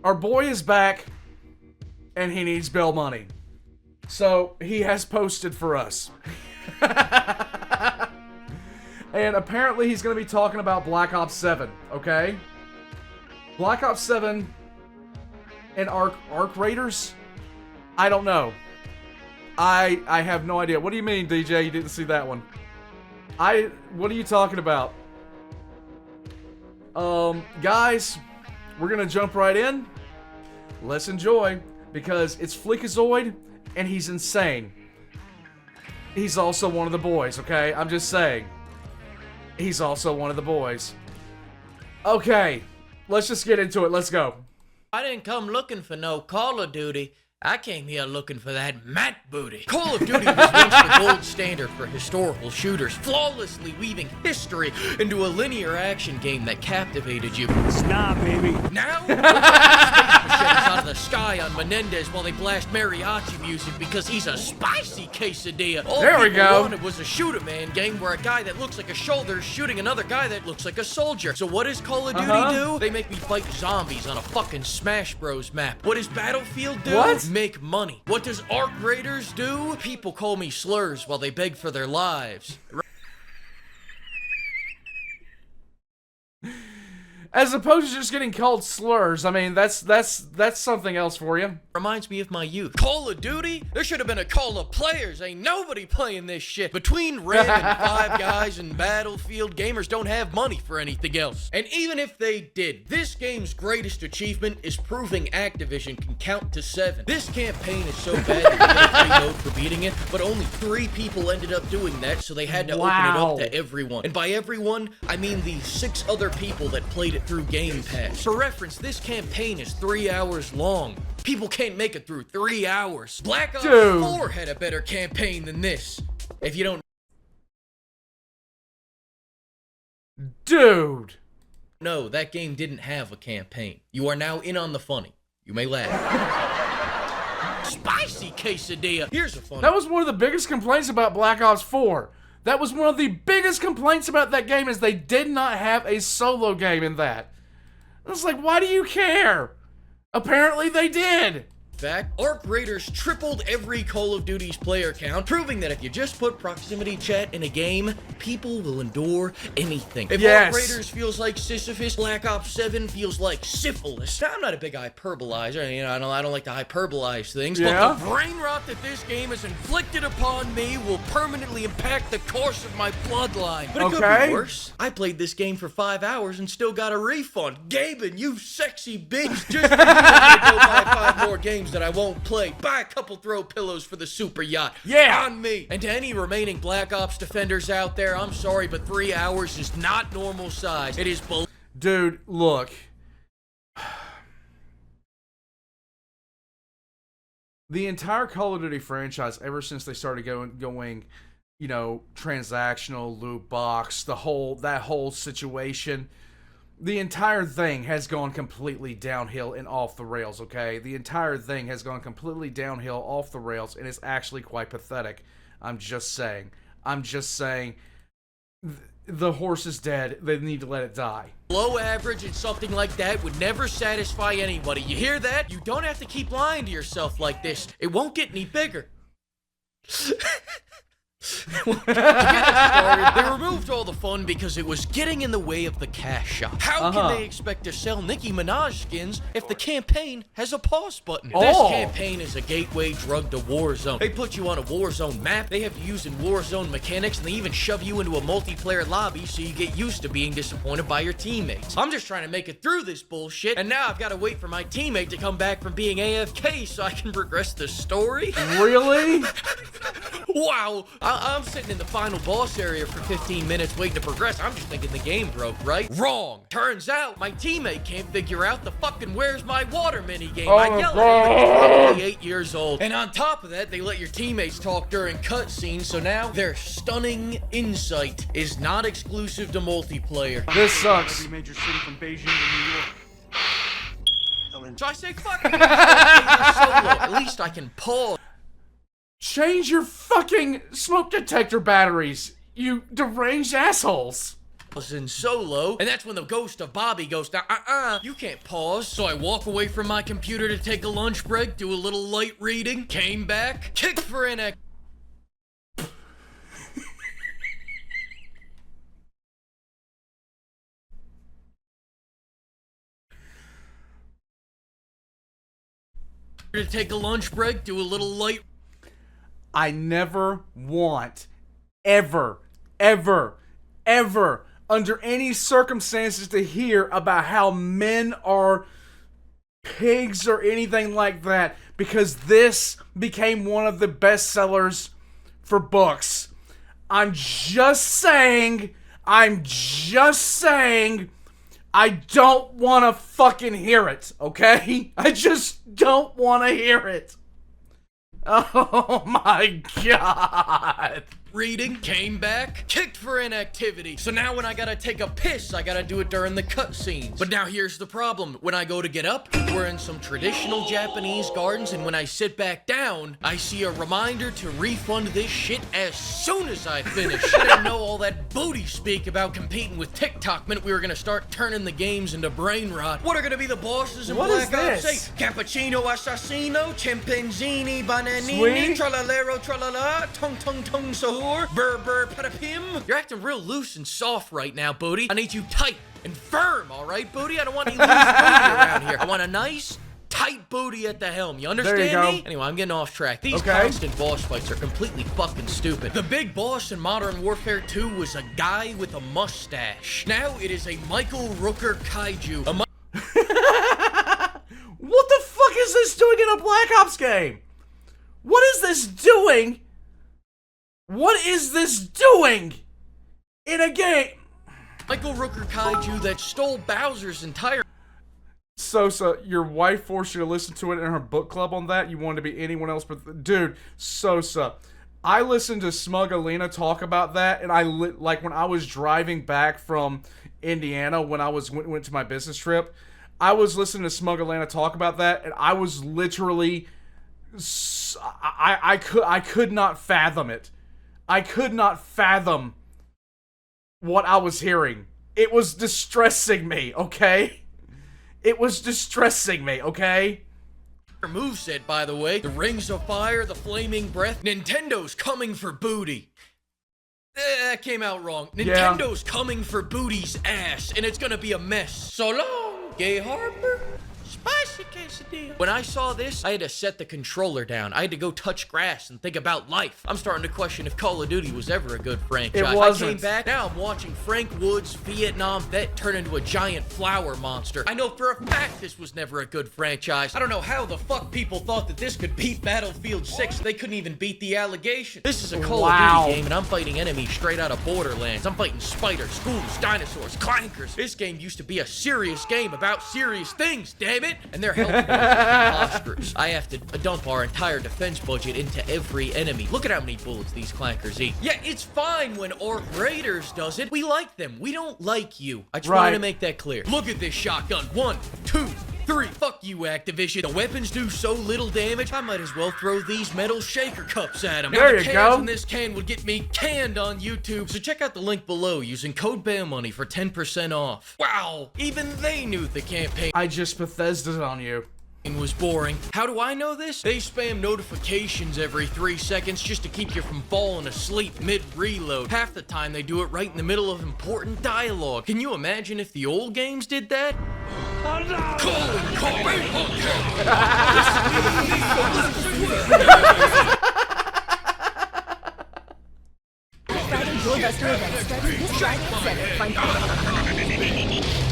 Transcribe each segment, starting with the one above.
Our boy is back, and he needs bail money. So, he has posted for us. And apparently he's going to be talking about Black Ops 7, okay? Black Ops 7 and Arc Raiders? I don't know. I have no idea. What do you mean, DJ? You didn't see that one? What are you talking about? Guys, we're gonna jump right in. Let's enjoy, because it's Fleekazoid, and he's insane. He's also one of the boys, okay? I'm just saying. He's also one of the boys. Okay, let's just get into it. Let's go. I didn't come looking for no Call of Duty. I came here looking for that Matt booty. Call of Duty was once the gold standard for historical shooters, flawlessly weaving history into a linear action game that captivated you. It's not, baby. Now, we're space machetes out of the sky on Menendez while they blast mariachi music because he's a spicy quesadilla. All there we people go. wanted was a shoot 'em man game where a guy that looks like a shoulder is shooting another guy that looks like a soldier. So what does Call of Duty do? They make me fight zombies on a fucking Smash Bros map. What does Battlefield do? What? Make money. What does Arc Raiders do? People call me slurs while they beg for their lives. As opposed to just getting called slurs, I mean, that's something else for you. Reminds me of my youth. Call of Duty? There should have been a call of players. Ain't nobody playing this shit. Between Red and Five Guys and Battlefield, gamers don't have money for anything else. And even if they did, this game's greatest achievement is proving Activision can count to 7. This campaign is so bad that you get a free mode for beating it, but only 3 people ended up doing that, so they had to open it up to everyone. And by everyone, I mean the 6 other people that played it through Game Pass. For reference, this campaign is 3 hours long. People can't make it through 3 hours. Black Ops 4 had a better campaign than this. If you don't know, that game didn't have a campaign. You are now in on the funny. You may laugh. Spicy quesadilla. Here's a funny. That was one of the biggest complaints about Black Ops 4. That was one of the biggest complaints about that game, is they did not have a solo game in that. I was like, why do you care? Apparently they did. Fact, Arc Raiders tripled every Call of Duty's player count, proving that if you just put proximity chat in a game, people will endure anything. If Arc Raiders feels like Sisyphus, Black Ops 7 feels like syphilis. Now, I'm not a big hyperbolizer, you know, I don't like to hyperbolize things, but the brain rot that this game has inflicted upon me will permanently impact the course of my bloodline. But it could be worse. I played this game for 5 hours and still got a refund. Gaben, you sexy bitch, just for you, I'm gonna go buy 5 more games that I won't play. Buy a couple throw pillows for the super yacht. Yeah! On me! And to any remaining Black Ops defenders out there, I'm sorry, but 3 hours is not normal size. It is Dude, look. The entire Call of Duty franchise, ever since they started going, you know, transactional, loot box, that whole situation, the entire thing has gone completely downhill and off the rails, okay? The entire thing has gone completely downhill, off the rails, and it's actually quite pathetic. I'm just saying. The horse is dead. They need to let it die. Below average, and something like that would never satisfy anybody. You hear that? You don't have to keep lying to yourself like this. It won't get any bigger. To get it started, they removed all the fun because it was getting in the way of the cash shop. How can they expect to sell Nicki Minaj skins if the campaign has a pause button? This campaign is a gateway drug to Warzone. They put you on a Warzone map, they have you using Warzone mechanics, and they even shove you into a multiplayer lobby so you get used to being disappointed by your teammates. I'm just trying to make it through this bullshit, and now I've got to wait for my teammate to come back from being AFK so I can progress the story? Really? Wow, I'm sitting in the final boss area for 15 minutes waiting to progress. I'm just thinking the game broke, right? Wrong. Turns out my teammate can't figure out the fucking where's my water minigame. I yell at him, but he's probably 8 years old. And on top of that, they let your teammates talk during cutscenes, so now their stunning insight is not exclusive to multiplayer. This sucks. Every major city from Beijing to New York. So I say, fuck it. At least I can pause. Change your fucking smoke detector batteries, you deranged assholes. was in Solo, and that's when the ghost of Bobby goes, you can't pause. So I walk away from my computer to take a lunch break, do a little light reading, came back, kicked for an to take a lunch break, do a little light. I never want, ever, under any circumstances to hear about how men are pigs or anything like that, because this became one of the best sellers for books. I'm just saying, I don't want to fucking hear it, okay? I just don't want to hear it. Oh my god. Reading, came back, kicked for inactivity. So now when I gotta take a piss, I gotta do it during the cutscenes. But now here's the problem. When I go to get up, we're in some traditional Japanese gardens, and when I sit back down, I see a reminder to refund this shit as soon as I finish. I didn't know all that booty speak about competing with TikTok meant we were gonna start turning the games into brain rot. What are gonna be the bosses in Black Ops 8? Cappuccino, assassino, chimpanzini, bananini, Sweet. tralalero, tralala, tung tung tung sahur, burr burr patapim. You're acting real loose and soft right now, Booty. I need you tight and firm, alright, Booty? I don't want any loose booty around here. I want a nice, tight booty at the helm. You understand There you go. me? Anyway, I'm getting off track. These Okay. constant boss fights are completely fucking stupid. The big boss in Modern Warfare 2 was a guy with a mustache. Now it is a Michael Rooker kaiju. What the fuck is this doing in a Black Ops game? What is this doing? What is this doing in a game? Michael Rooker kaiju that stole Bowser's entire... Sosa, your wife forced you to listen to it in her book club on that? You wanted to be anyone else but... Dude, Sosa, I listened to Smug Alina talk about that, and like when I was driving back from Indiana when I went to my business trip, I was listening to Smug Alina talk about that, and I was literally... I could not fathom it. I could not fathom what I was hearing. It was distressing me, okay? It was distressing me, okay? moveset, by the way. The Rings of Fire, the Flaming Breath. Nintendo's coming for Booty. That came out wrong. Nintendo's coming for Booty's ass, and it's gonna be a mess. So long, Gay Harbor. Spicy quesadilla. When I saw this, I had to set the controller down. I had to go touch grass and think about life. I'm starting to question if Call of Duty was ever a good franchise. It wasn't. I came back, now I'm watching Frank Woods' Vietnam vet turn into a giant flower monster. I know for a fact this was never a good franchise. I don't know how the fuck people thought that this could beat Battlefield 6. They couldn't even beat the allegation. This is a Call of Duty game, and I'm fighting enemies straight out of Borderlands. I'm fighting spiders, ghouls, dinosaurs, clankers. This game used to be a serious game about serious things, damn it! And they're health preposterous. I have to dump our entire defense budget into every enemy. Look at how many bullets these clankers eat. Yeah, it's fine when Orc Raiders does it. We like them. We don't like you. I just wanted to make that clear. Look at this shotgun. 1, 2, 3. Fuck you, Activision. The weapons do so little damage, I might as well throw these metal shaker cups at them. There now, the you cans go. in this can would get me canned on YouTube, so check out the link below using code BAMMONEY for 10% off. Wow, even they knew the campaign I just Bethesda'd on you. was boring. How do I know this? They spam notifications every 3 seconds just to keep you from falling asleep mid-reload. Half the time they do it right in the middle of important dialogue. Can you imagine if the old games did that?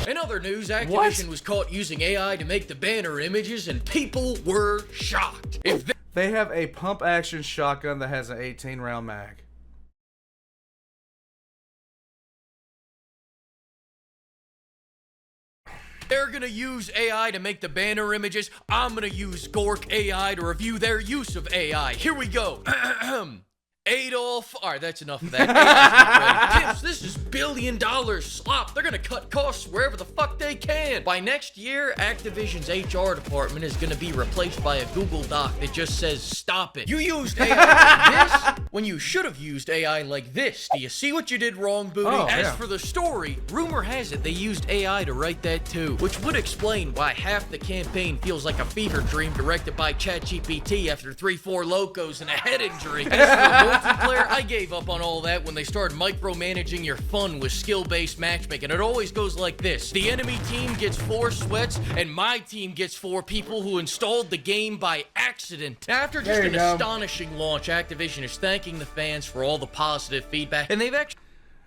In other news, Activision was caught using AI to make the banner images, and people were shocked. If They have a pump action shotgun that has an 18 round mag. they're gonna use AI to make the banner images, I'm gonna use Gork AI to review their use of AI. Here we go. Adolf. Alright, that's enough of that. Tips, this is billion-dollar slop. They're gonna cut costs wherever the fuck they can. By next year, Activision's HR department is gonna be replaced by a Google Doc that just says, stop it. You used AI for this? when you should have used AI like this. Do you see what you did wrong, Booty? Oh, As yeah. for the story, rumor has it they used AI to write that too, which would explain why half the campaign feels like a fever dream directed by ChatGPT after 3-4 locos and a head injury. As for the multiplayer, I gave up on all that when they started micromanaging your fun with skill-based matchmaking. It always goes like this. The enemy team gets 4 sweats, and my team gets 4 people who installed the game by accident. After just There you an go. astonishing launch, Activision is thanking the fans for all the positive feedback, and they've actually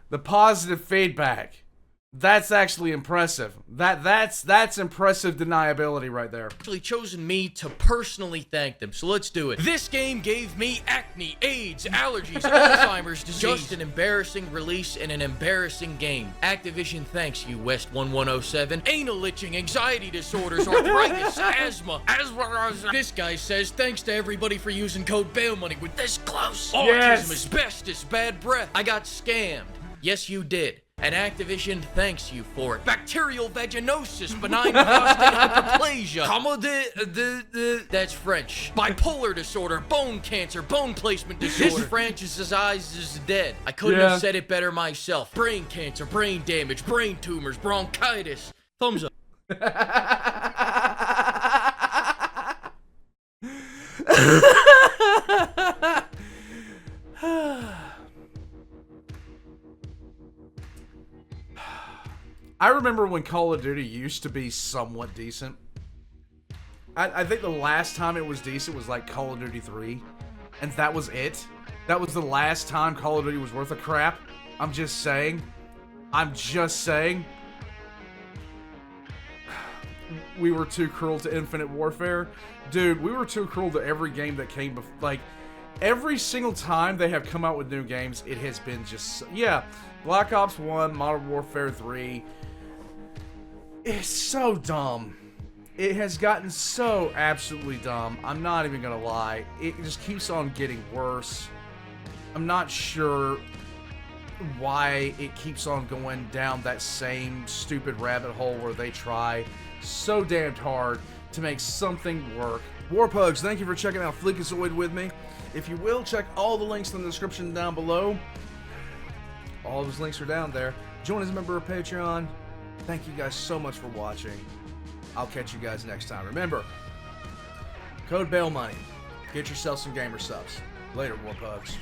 The positive feedback. That's actually impressive. That's impressive deniability right there. chosen me to personally thank them, so let's do it. This game gave me acne, AIDS, allergies, Alzheimer's disease. Just an embarrassing release and an embarrassing game. Activision thanks you, West 1107. Anal itching, anxiety disorders, arthritis, asthma. This guy says thanks to everybody for using code bail money with this close. Yes. Autism, asbestos, bad breath. I got scammed. Yes, you did. And Activision thanks you for it. Bacterial vaginosis, benign prostate hyperplasia. That's French. Bipolar disorder, bone cancer, bone placement disorder. This Francis's eyes is dead. I couldn't have said it better myself. Brain cancer, brain damage, brain tumors, bronchitis. Thumbs up. I remember when Call of Duty used to be somewhat decent. I think the last time it was decent was like Call of Duty 3. And that was it. That was the last time Call of Duty was worth a crap. I'm just saying. We were too cruel to Infinite Warfare. Dude, we were too cruel to every game that came before. Like, every single time they have come out with new games, it has been just... Yeah, Black Ops 1, Modern Warfare 3... It's so dumb. It has gotten so absolutely dumb. I'm not even gonna lie. It just keeps on getting worse. I'm not sure why it keeps on going down that same stupid rabbit hole where they try so damned hard to make something work. Warpugs, thank you for checking out Fleekazoid with me. If you will, check all the links in the description down below. All those links are down there. Join as a member of Patreon. Thank you guys so much for watching. I'll catch you guys next time. Remember, code bail money. Get yourself some gamer subs. Later, Warpugs.